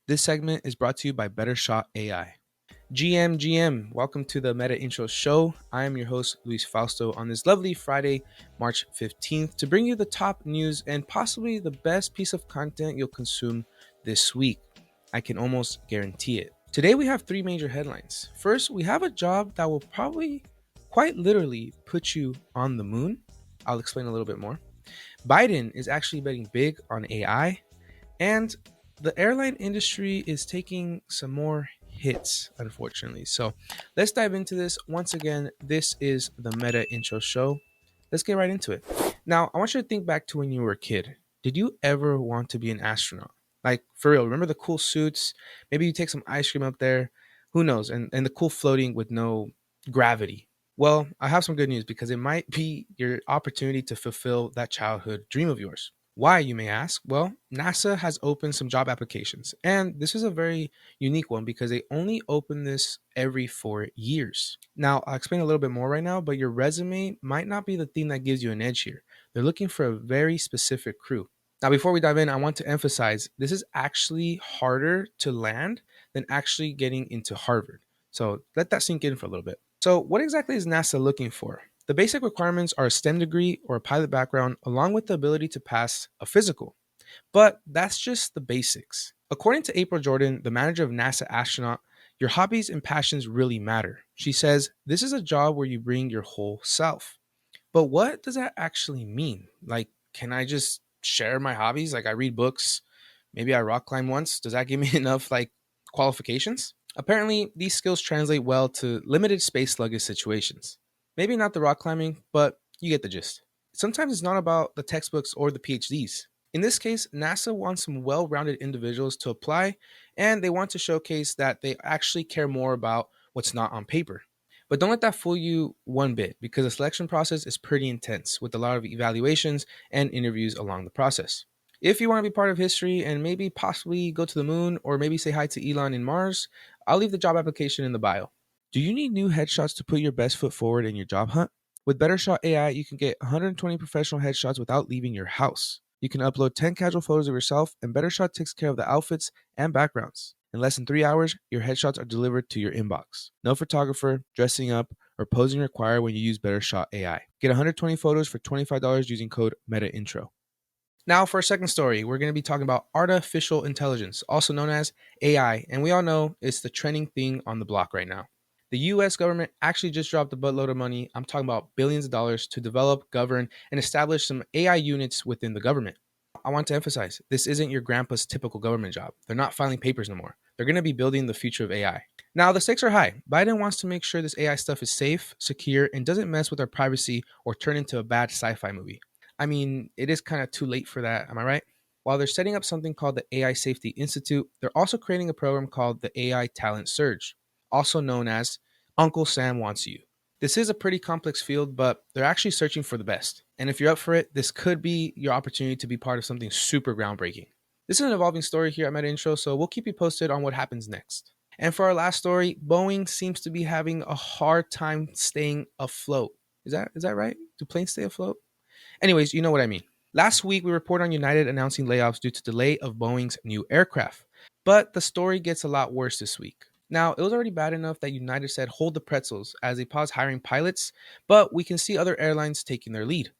This segment is brought to you by Better Shot AI. GM, welcome to the Metaintro show. I am your host, Luis Fausto, on this lovely Friday, March 15th, to bring you the top news and possibly the best piece of content you'll consume this week. I can almost guarantee it. Today, we have three major headlines. First, we have a job that will probably quite literally put you on the moon. I'll explain a little bit more. Biden is actually betting big on AI, and the airline industry is taking some more hits, unfortunately. So let's dive into this. Once again, this is the Meta Intro Show. Let's get right into it. Now, I want you to think back to when you were a kid. Did you ever want to be an astronaut? Like, for real, remember the cool suits? Maybe you take some ice cream up there. Who knows? And the cool floating with no gravity. Well, I have some good news because it might be your opportunity to fulfill that childhood dream of yours. Why, you may ask? Well, NASA has opened some job applications, and this is a very unique one because they only open this every 4 years. Now, I'll explain a little bit more right now, but your resume might not be the thing that gives you an edge here. They're looking for a very specific crew. Now, before we dive in, I want to emphasize this is actually harder to land than actually getting into Harvard. So let that sink in for a little bit. So, what exactly is NASA looking for? The basic requirements are a STEM degree or a pilot background, along with the ability to pass a physical. But that's just the basics. According to April Jordan, the manager of NASA Astronaut, your hobbies and passions really matter. She says, this is a job where you bring your whole self. But what does that actually mean? Like, can I just share my hobbies? Like, I read books, maybe I rock climb once. Does that give me enough, like, qualifications? Apparently, these skills translate well to limited space luggage situations. Maybe not the rock climbing, but you get the gist. Sometimes it's not about the textbooks or the PhDs. In this case, NASA wants some well rounded individuals to apply, and they want to showcase that they actually care more about what's not on paper. But don't let that fool you one bit, because the selection process is pretty intense with a lot of evaluations and interviews along the process. If you want to be part of history and maybe possibly go to the moon or maybe say hi to Elon in Mars, I'll leave the job application in the bio. Do you need new headshots to put your best foot forward in your job hunt? With BetterShot AI, you can get 120 professional headshots without leaving your house. You can upload 10 casual photos of yourself, and BetterShot takes care of the outfits and backgrounds. In less than 3 hours, your headshots are delivered to your inbox. No photographer, dressing up, or posing required when you use BetterShot AI. Get 120 photos for $25 using code MetaIntro. Now, for our second story, we're going to be talking about artificial intelligence, also known as AI, and we all know it's the trending thing on the block right now. The US government actually just dropped a buttload of money, I'm talking about billions of dollars, to develop, govern, and establish some AI units within the government. I want to emphasize this isn't your grandpa's typical government job. They're not filing papers no more. They're going to be building the future of AI. Now, the stakes are high. Biden wants to make sure this AI stuff is safe, secure, and doesn't mess with our privacy or turn into a bad sci fi movie. I mean, it is kind of too late for that, am I right? While they're setting up something called the AI Safety Institute, they're also creating a program called the AI Talent Surge, also known as Uncle Sam Wants You. This is a pretty complex field, but they're actually searching for the best. And if you're up for it, this could be your opportunity to be part of something super groundbreaking. This is an evolving story here at Meta Intro, so we'll keep you posted on what happens next. And for our last story, Boeing seems to be having a hard time staying afloat. Is that right? Do planes stay afloat? Anyways, you know what I mean. Last week, we reported on United announcing layoffs due to delay of Boeing's new aircraft. But the story gets a lot worse this week. Now, it was already bad enough that United said hold the pretzels as they pause hiring pilots, but we can see other airlines taking their lead.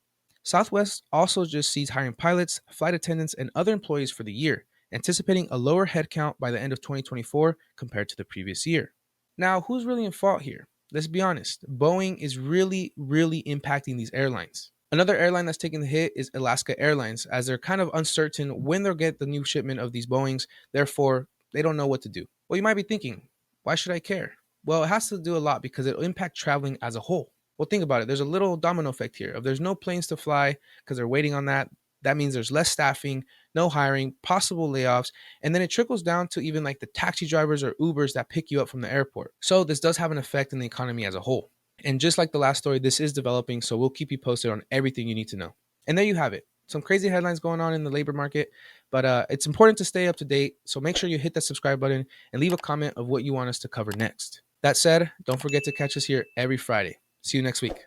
Southwest also just ceased hiring pilots, flight attendants, and other employees for the year, anticipating a lower headcount by the end of 2024 compared to the previous year. Now, who's really in fault here? Let's be honest. Boeing is really impacting these airlines. Another airline that's taking the hit is Alaska Airlines, as they're kind of uncertain when they'll get the new shipment of these Boeings. Therefore, they don't know what to do. Well, you might be thinking, why should I care? Well, it has to do a lot because it'll impact traveling as a whole. Well, think about it. There's a little domino effect here. If there's no planes to fly because they're waiting on that, that means there's less staffing, no hiring, possible layoffs, and then it trickles down to even like the taxi drivers or Ubers that pick you up from the airport. So this does have an effect in the economy as a whole. And just like the last story, this is developing, so we'll keep you posted on everything you need to know. And there you have it. Some crazy headlines going on in the labor market, but it's important to stay up to date. So make sure you hit that subscribe button and leave a comment of what you want us to cover next. That said, don't forget to catch us here every Friday. See you next week.